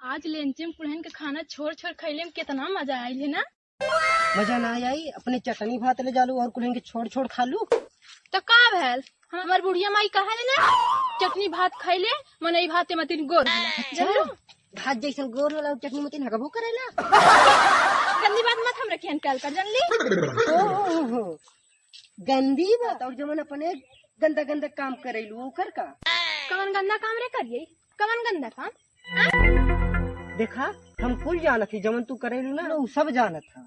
आज लेंचे में पुरहन के खाना छोड़ छोड़ खैले में कितना मजा आयल है ना। मजा ना आई अपने चटनी भात ले जालू और कुल के छोड़ छोड़ खा लू तो का भैल हमार बुढ़िया माई कहा ना चटनी भात खैले मनई भात मतिन गोर जानलू भात जैसन गोर होला चटनी मतीन हगबो करेला। गंदी बात मत हम रखियन कल कर जानली। ओहो गंदी बात और जमन अपने गंदा गंदा काम करेलू ओकर का कवन गंदा काम रे करिए कवन गंदा काम देखा हम कुल जानत थी जमन तू करेलू ना उ सब जानत था।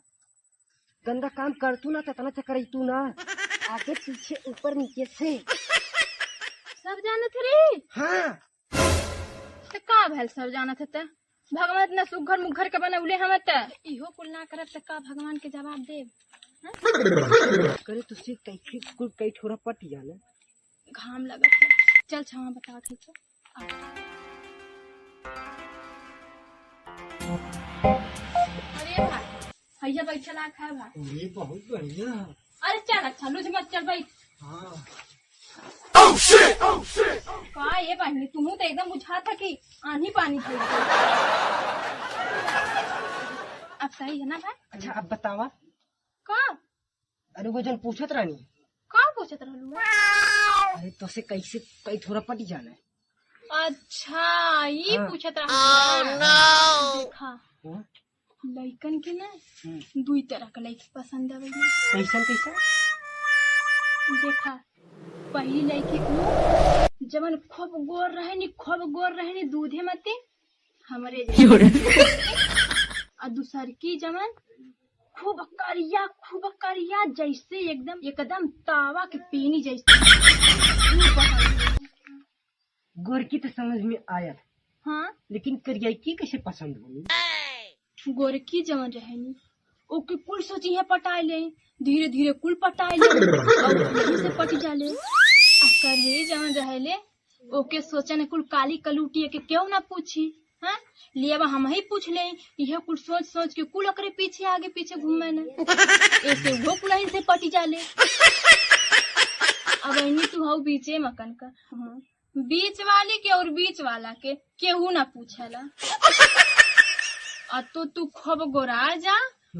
गंदा काम करतू ना तना से करतू ना आगे पीछे ऊपर नीचे से सब जानत रे। हाँ तो का भैल सब जानत है भगवान न सुघर मुघर के बनौले हम त इहो कुल ना करब त का भगवान के जवाब देब करे तुझसे कैसे कुल कई ठोरा पट जाना घाम लगत है चल छावा बता थे तो अरे भाई भैया बैठा ला खा भाई ये बहुत बढ़िया। अरे चल अच्छा लुझ मत चल भाई। हाँ का ये बहनी तुम तो एकदम बुझा था कि आंधी पानी थी। अब सही है ना भाई। अच्छा अब बतावा का अरे वो जन पूछत रानी का पूछत रहलू अरे तो से कैसे कई थोड़ा पट जाना है। अच्छा ये हाँ। पूछत रहलू देखा हाँ? लइकन के ना दुई तरह के लइकी पसंद आवे कैसन कैसन देखा पहली लड़की को जवन खूब गोर रहे नी दूधे मते हमरे और दूसर की जवन खूब करिया जैसे एकदम तावा के पीनी जैसे। गोरकी तो समझ में आया हाँ लेकिन करियाई कैसे पसंद होगी। गोरकी जवन रहेनी ओके कुल सोची है पटाए ले धीरे धीरे कुल पटाए ले और यहीं से पट जाले। करिए जवन रहेले ओके सोचने कुल काली कलूटी के क्यों ना पूछी हाँ लिया हम ही पूछ ले यह कुल सोच सोच के कुल ओकरे पीछे आगे पीछे घूमे न ऐसे वो कुल यहीं से पटी जाले। अब इन्हीं तू हो बीचे मकन का बीच वाले के और बीच वाला के केहू ना पूछेला तो तू खूब गोरा जा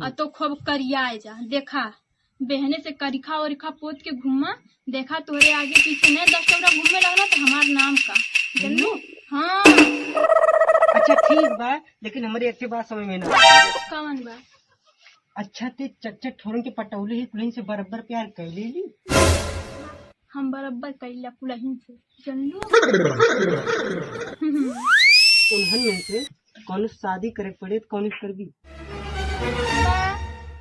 और तो खूब करियाए जा। देखा बहने से करिखा वरिखा पोत के घूमा देखा तोरे आगे पीछे नहीं 10 टोकरा घूमने लगना तो हमार नाम का जानलू। हाँ अच्छा ठीक बा लेकिन हमारे ऐसे बात समझ में ना कवन बा। अच्छा ते चच्चा ठोरन के पटौले ही कुलहिन से बराबर प्यार कर ली हम बराबर कैला कुलहिन से जानलू। उन्हन में से कौन शादी करे पड़े तो कौन करबी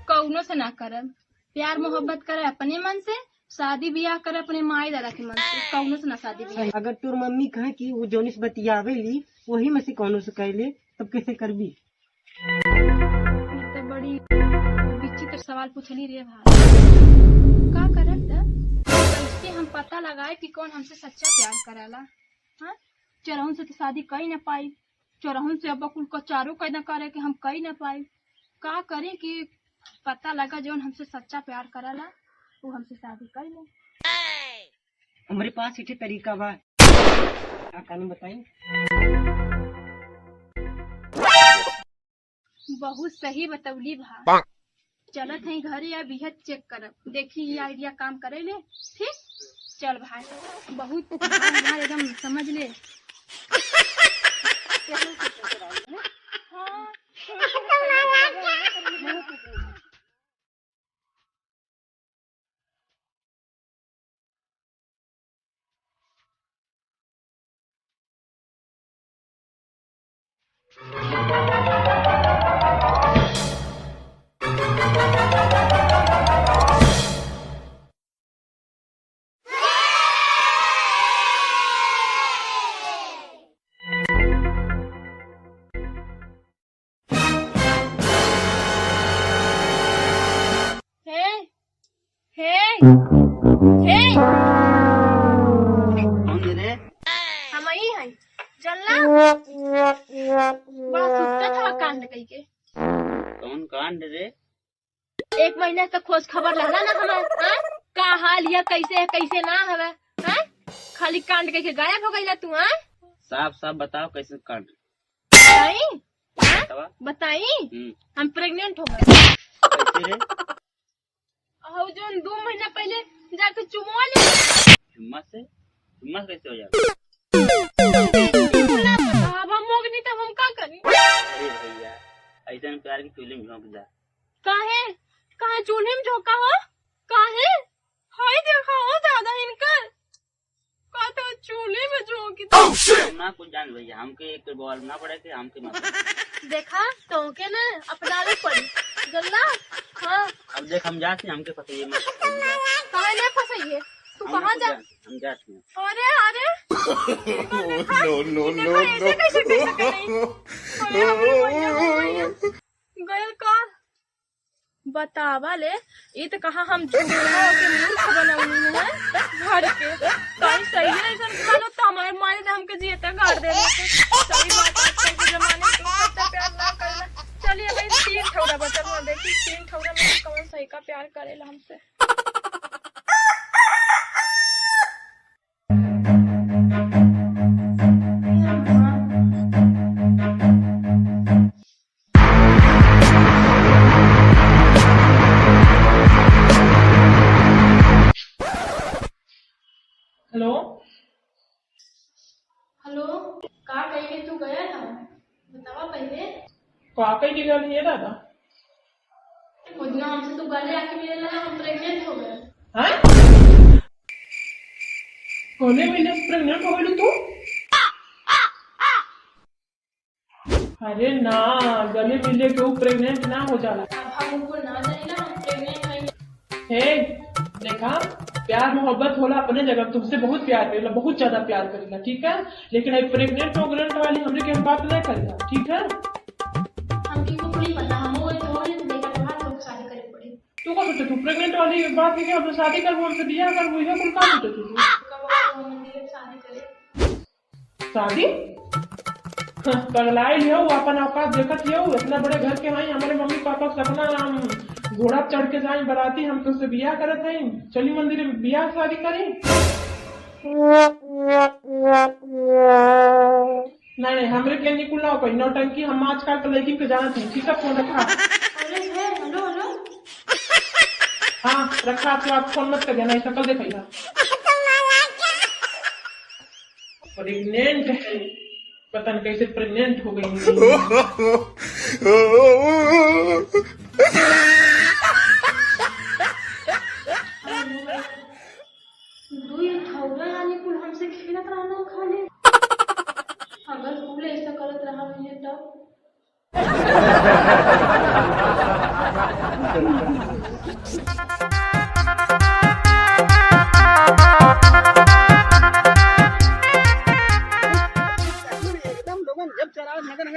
कौनो से ना करब प्यार मोहब्बत करे अपने मन से शादी ब्याह करे अपने माई दादा के मन से कौनो से ना शादी ब्याह। अगर तोर मम्मी कहे कि वो जोनिस बतियावे ली वही में से कौनो से कह ले तब कैसे करबी। तो बड़ी विचित्र सवाल पूछली रे भाई का करब कैसे हम पता लगाए कि कौन हमसे सच्चा प्यार करेला। हाँ चरहुन से तो शादी कई न पाई चरहुन से अब कुल को चारों कई न करे कि हम कई न पाई का करे कि पता लगा जो हमसे सच्चा प्यार करेला वो हमसे शादी कर ले। हमारे पास इटे तरीका बा कहानी बताई। बहुत सही बतौली भा चलत है घरे या बिहत चेक करब देखी ये आइडिया काम करे ले ठीक चल भाई बहुत हमारे एकदम समझ ले। हाँ हम ही हैं चलना बड़ा सुत्ता था कांड कई के कौन कांड रे 1 महीने से खोज खबर रहला ना हमार का हाल या कैसे है कैसे ना हवे खाली कांड कई के गायब हो गईला तू साफ साफ बताओ कैसे कांड। नहीं बतावा। बताई हम प्रेग्नेंट हो गए। कैसे रे? और जो 2 महीना पहले जाके चुमवा ले। चुम्मा से कैसे हो जाता? अब हम मोगनी तब हम का करी? अरे भैया ऐसा प्यार की चूल्हे में झोंक जा। काहे चूल्हे में झोंका हो? काहे? हाय देखा हो दादा इनकर का तो चूल्हे में झोंकी ना कुछ जान भैया, हमके एक बॉल ना पड़े के हमके मत देखा तो के ना अपना ले पड़ी गल्ला। हाँ अब देख हम जाते हैं, हमके फंसाइए मत। काहे नहीं फंसाइए? तू कहाँ जा? हम जाते हैं। अरे नो कैसे गयल का बतावा ले। ये तो कहा हम झूठा के मूर्ख बनौनी है घर के। कहीं सही है ऐसा खाना तो हमारे मारे ने हमके जियता गाड़ दे। सही बात आजकल के जमाने में कितना प्यार ना करना। चलिए भाई 3 ठौरा बचल में देखी 3 ठौरा में कौन सही का प्यार करेला हमसे। हेलो का कहीं तू गया था? बतावा पहले। वाकई की गल ये दादा उस दिन हमसे तू गले आके मिले लगा हम प्रेग्नेंट हो गए। हैं? होने मिले प्रेग्नेंट हो गई तू? अरे ना, गले मिले के प्रेग्नेंट ना हो जाला। अब हम उनको ना जाने ना हम प्रेग्नेंट नहीं। हे देखा, प्यार मोहब्बत होला अपने जगह, तुमसे बहुत प्यार करेला, बहुत ज्यादा प्यार करेला, ठीक है। लेकिन अब प्रेग्नेंट वाली हमने के बात नहीं करेला, ठीक है। हमकी को पूरी पता हम वो तो लेकर बाहर लोग शादी करे पड़ी। तू का सोचे तू प्रेग्नेंट वाली बात है कि हमसे शादी करबो, हमसे बियाह करबो, ये कुल का सोचे तू? कब मंदिर में शादी करे? शादी पगलाई लियो, अपन औकात देखत लियो। इतना बड़े घर के हैं, हमारे मम्मी पापा सपना हम घोड़ा चढ़ के जाए बराती, हम तो उससे बियाह करत हैं। चली मंदिर में बियाह शादी करी। नहीं हमरे के निकुल ना कोई नौटंकी, हम आजकल के लड़की के जानते हैं, ठीक है। फोन रखा। हेलो हाँ रखा, तो आप फोन मत करिए, नहीं शकल देखिएगा। प्रेग्नेंट है, पता नहीं कैसे प्रेग्नेंट हो गई। हमसे खेलत रहना खाली। अगर कुल ऐसा करत रहा मुझे तब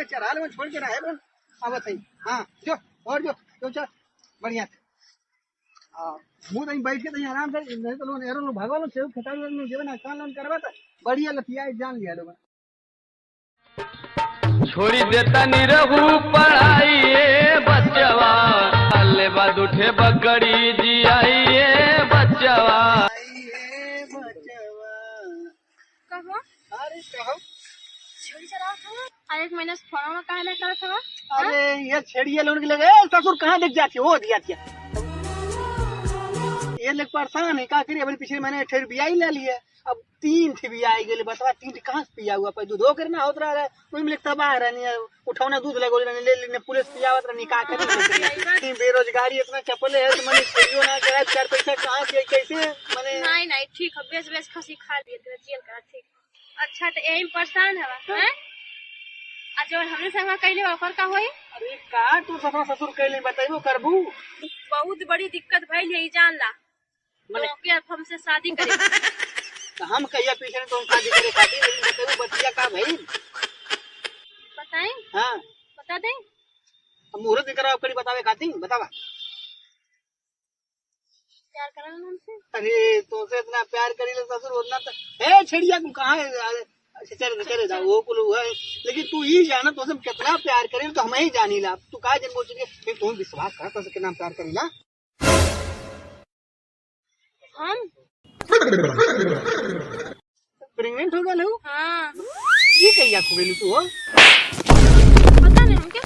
चरा ले छोड़ के रहे आवत है। हाँ जो और जो चल बढ़िया मुँह नहीं बैठ के आराम से नहीं तो लोग एरो भागवा लो सेव खटा में जेवन कान लोन करवा तो बढ़िया लतिया जान लिया लोग। छोड़ी देता निरहू पढ़ाइए बच्चवा, ले बाद उठे बकरी जियाइए बच्चवा। कहो अरे कहो छुरी चला था। एक महीना से फोन में काहे ना करत हवा? अरे ये छेड़िए लोन के लगे ससुर कहाँ देख जाती हो दिया दिया ये लोग परेशान है का करिए। पिछले महीने ठेर बियाई ले लिए, अब 3 ठे बियाई गए बतवा 3 ठे कहाँ से पिया हुआ पर दूध हो करना होत रहा है कोई मिले तबाह रहनी है उठौना दूध लगो ले लेने पुलिस पियावत रहनी का करी। बेरोजगारी इतना चपले है तो मने छेड़ियो ना करे 4 पैसा कहाँ से कैसे मने नहीं ठीक है बेच खसी खा लिए जेल करा ठीक। अच्छा तो यही परेशान हवा हैं आ जो हमने संग कहले ओकर का होई? अरे का तू ससुर कहले बताइबो करबू? बहुत बड़ी दिक्कत भइल है जान ला तो के हमसे शादी करे। तो हम कहिया पीछे तो शादी करे खातिर लेकिन बताइबो बतिया का भइल बताएं? हां बता दें। हम मुहूर्त कराओ कड़ी बतावे खातिर बतावा। प्यार करना हमसे? अरे तो से इतना प्यार करी ले ससुर उतना तो ए छेड़िया तू कहां है चले जा वो कुल हुआ है लेकिन तू ही जाना तो हम कितना प्यार करे तो हम ही जानी ला। तू का जन बोल के तुम विश्वास कर तो कितना प्यार करीला हम प्रेग्नेंट हो गए। हाँ ये कहिया खुबेलू तू हो पता नहीं हम क्या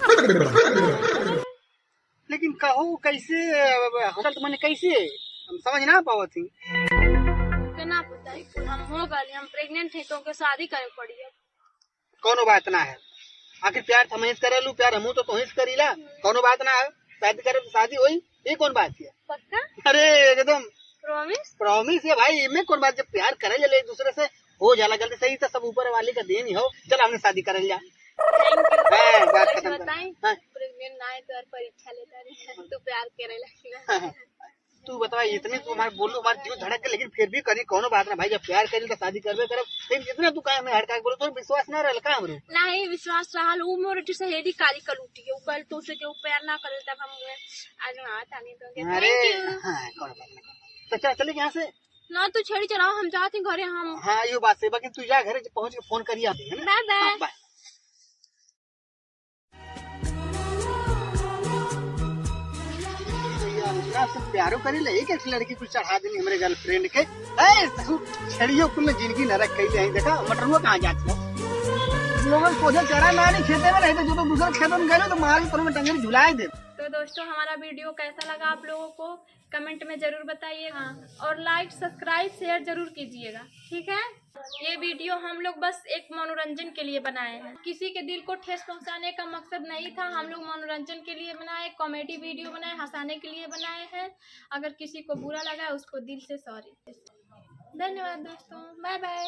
लेकिन कहो कैसे होटल मैंने कैसे हम समझ ना पावत थी। केना पता है कि हम हो गए हम प्रेग्नेंट है तो के शादी करे पड़ी है। कोनो बात ना है, आखिर प्यार तो हमें करे लू, प्यार हमू तो तुहिस करीला, कोनो बात ना है, शादी करे तो शादी होई, ये कौन बात है। पक्का अरे एकदम प्रॉमिस। प्रॉमिस है भाई, इनमें कौन बात, जब प्यार करे ले एक दूसरे से हो जाला गलती सही तो सब ऊपर वाले का देन ही हो। चल हमने शादी कर लिया। Thank you. हाँ, बात वैसे खत्म बताएं हाँ। प्रेग्नेंट ना है तो और परीक्षा लेता रहे तू प्यार करे लगी। तू बता, इतनी तुम्हारे बोलो हमारे जीव धड़क के, लेकिन फिर भी करी कोनो बात ना भाई, जब प्यार करी तो शादी करबे करब। फिर इतना तू काहे में हड़का बोलो, तो विश्वास ना रहल का हमरे। नहीं विश्वास रहल उ मोर सहेली काली कलूटी है, उ कल तो से के प्यार ना करे तब हम आज ना तानी तो अरे थैंक यू। हां कोनो बात ना, तो चल चले यहाँ से ना तू छेड़ी चलाओ हम जाते हैं घरे हम। हाँ यो बात से, बाकी तू जा घरे पहुंच के फोन करिया है ना। Bye bye. हाँ, बाय। से प्यारो करे ले, एक एक लड़की कुछ चढ़ा देनी हमारे गर्लफ्रेंड के। छड़ियों कुल जिंदगी नरक कई है। देखा मटरुआ कहाँ जाती है, लोगों को चढ़ा ना नहीं खेते में रहते, जो तो दूसरे खेतों में गए तो मारी पर में टंगरी झुलाए दे। तो दोस्तों हमारा वीडियो कैसा लगा आप लोगों को कमेंट में जरूर बताइएगा और लाइक सब्सक्राइब शेयर जरूर कीजिएगा, ठीक है। ये वीडियो हम लोग बस एक मनोरंजन के लिए बनाए हैं, किसी के दिल को ठेस पहुंचाने का मकसद नहीं था। हम लोग मनोरंजन के लिए बनाए, कॉमेडी वीडियो बनाए, हंसाने के लिए बनाए हैं। अगर किसी को बुरा लगा उसको दिल से सॉरी। धन्यवाद दोस्तों, बाय बाय।